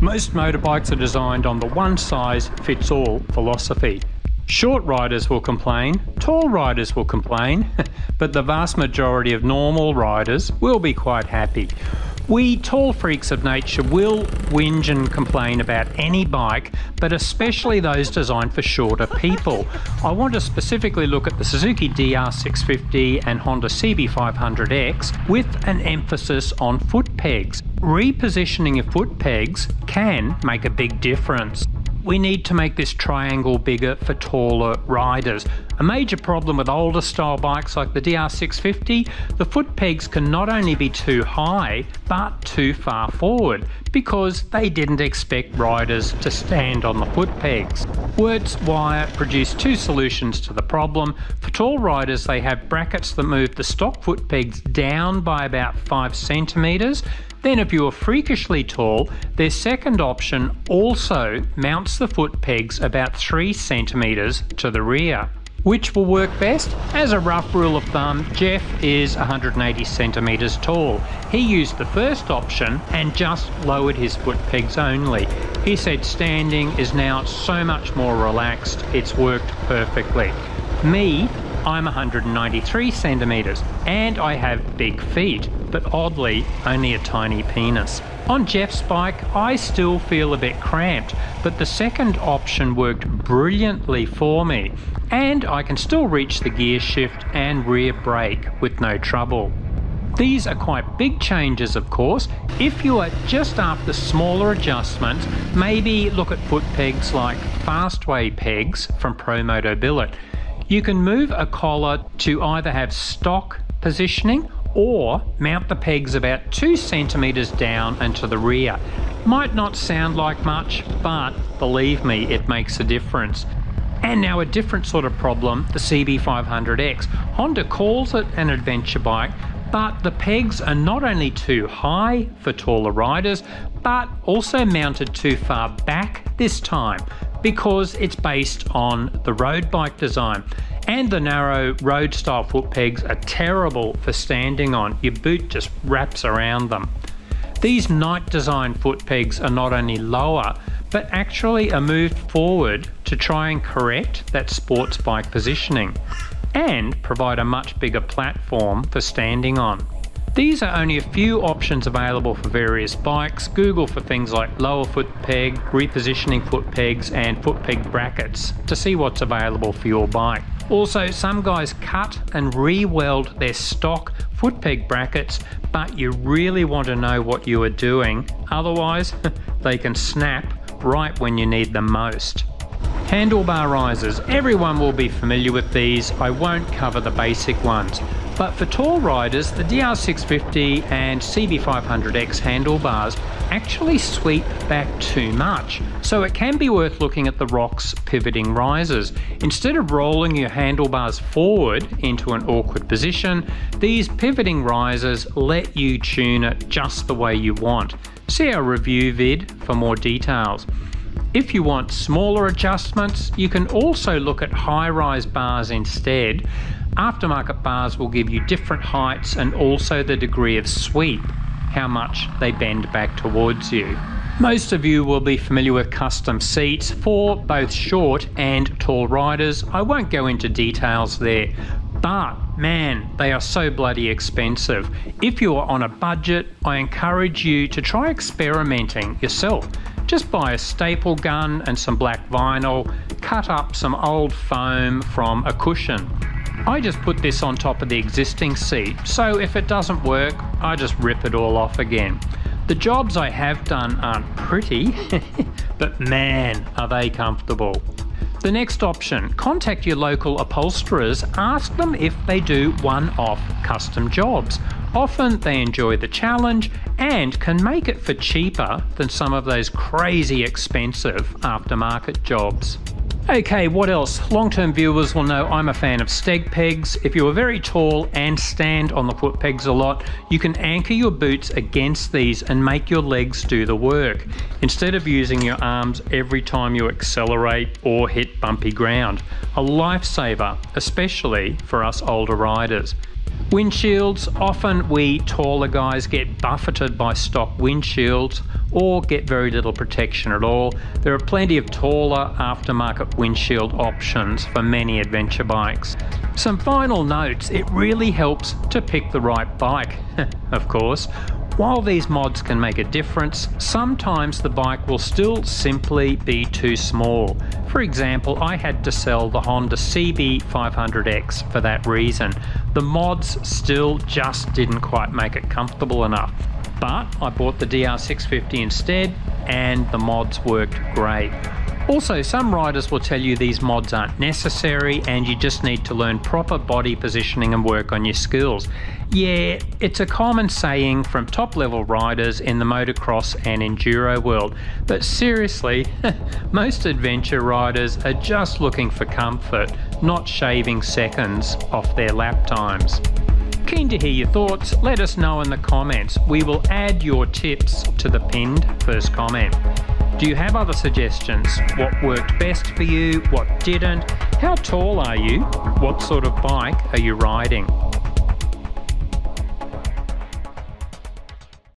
Most motorbikes are designed on the one-size-fits-all philosophy. Short riders will complain, tall riders will complain, but the vast majority of normal riders will be quite happy. We tall freaks of nature will whinge and complain about any bike, but especially those designed for shorter people. I want to specifically look at the Suzuki DR650 and Honda CB500X with an emphasis on foot pegs. Repositioning of foot pegs can make a big difference. We need to make this triangle bigger for taller riders. A major problem with older style bikes like the DR650, the foot pegs can not only be too high, but too far forward, because they didn't expect riders to stand on the foot pegs. Wirtz Wire produced two solutions to the problem. For tall riders, they have brackets that move the stock foot pegs down by about 5 centimeters. Then if you are freakishly tall, their second option also mounts the foot pegs about 3 centimeters to the rear. Which will work best? As a rough rule of thumb, Jeff is 180 centimeters tall. He used the first option and just lowered his foot pegs only. He said standing is now so much more relaxed, it's worked perfectly. Me, I'm 193 centimeters and I have big feet, but oddly only a tiny penis. On Jeff's bike, I still feel a bit cramped, but the second option worked brilliantly for me, and I can still reach the gear shift and rear brake with no trouble. These are quite big changes, of course. If you are just after smaller adjustments, maybe look at foot pegs like Fastway pegs from Promotobillet. You can move a collar to either have stock positioning or mount the pegs about 2 centimeters down and to the rear. Might not sound like much, but believe me, it makes a difference. And now a different sort of problem, the CB500X. Honda calls it an adventure bike, but the pegs are not only too high for taller riders, but also mounted too far back this time, because it's based on the road bike design. And the narrow road style foot pegs are terrible for standing on. Your boot just wraps around them. These night design foot pegs are not only lower, but actually are moved forward to try and correct that sports bike positioning and provide a much bigger platform for standing on. These are only a few options available for various bikes. Google for things like lower foot peg, repositioning foot pegs and foot peg brackets to see what's available for your bike. Also, some guys cut and re-weld their stock foot peg brackets, but you really want to know what you are doing, otherwise they can snap right when you need them most. Handlebar risers. Everyone will be familiar with these. I won't cover the basic ones. But for tall riders, the DR650 and CB500X handlebars actually sweep back too much. So it can be worth looking at the ROX pivoting risers. Instead of rolling your handlebars forward into an awkward position, these pivoting risers let you tune it just the way you want. See our review vid for more details. If you want smaller adjustments, you can also look at high-rise bars instead. Aftermarket bars will give you different heights and also the degree of sweep, how much they bend back towards you. Most of you will be familiar with custom seats for both short and tall riders. I won't go into details there, but man, they are so bloody expensive. If you are on a budget, I encourage you to try experimenting yourself. Just buy a staple gun and some black vinyl, cut up some old foam from a cushion. I just put this on top of the existing seat, so if it doesn't work, I just rip it all off again. The jobs I have done aren't pretty, but man, are they comfortable. The next option, contact your local upholsterers, ask them if they do one-off custom jobs. Often they enjoy the challenge and can make it for cheaper than some of those crazy expensive aftermarket jobs. Okay, what else? Long-term viewers will know I'm a fan of Steg Pegz. If you are very tall and stand on the foot pegs a lot, you can anchor your boots against these and make your legs do the work, instead of using your arms every time you accelerate or hit bumpy ground. A lifesaver, especially for us older riders. Windshields, often we taller guys get buffeted by stock windshields or get very little protection at all. There are plenty of taller aftermarket windshield options for many adventure bikes. Some final notes: it really helps to pick the right bike, of course. While these mods can make a difference, sometimes the bike will still simply be too small. For example, I had to sell the Honda CB500X for that reason. The mods still just didn't quite make it comfortable enough. But I bought the DR650 instead, and the mods worked great. Also, some riders will tell you these mods aren't necessary and you just need to learn proper body positioning and work on your skills. Yeah, it's a common saying from top-level riders in the motocross and enduro world, but seriously, most adventure riders are just looking for comfort, not shaving seconds off their lap times. Keen to hear your thoughts. Let us know in the comments. We will add your tips to the pinned first comment. Do you have other suggestions? What worked best for you? What didn't? How tall are you? What sort of bike are you riding?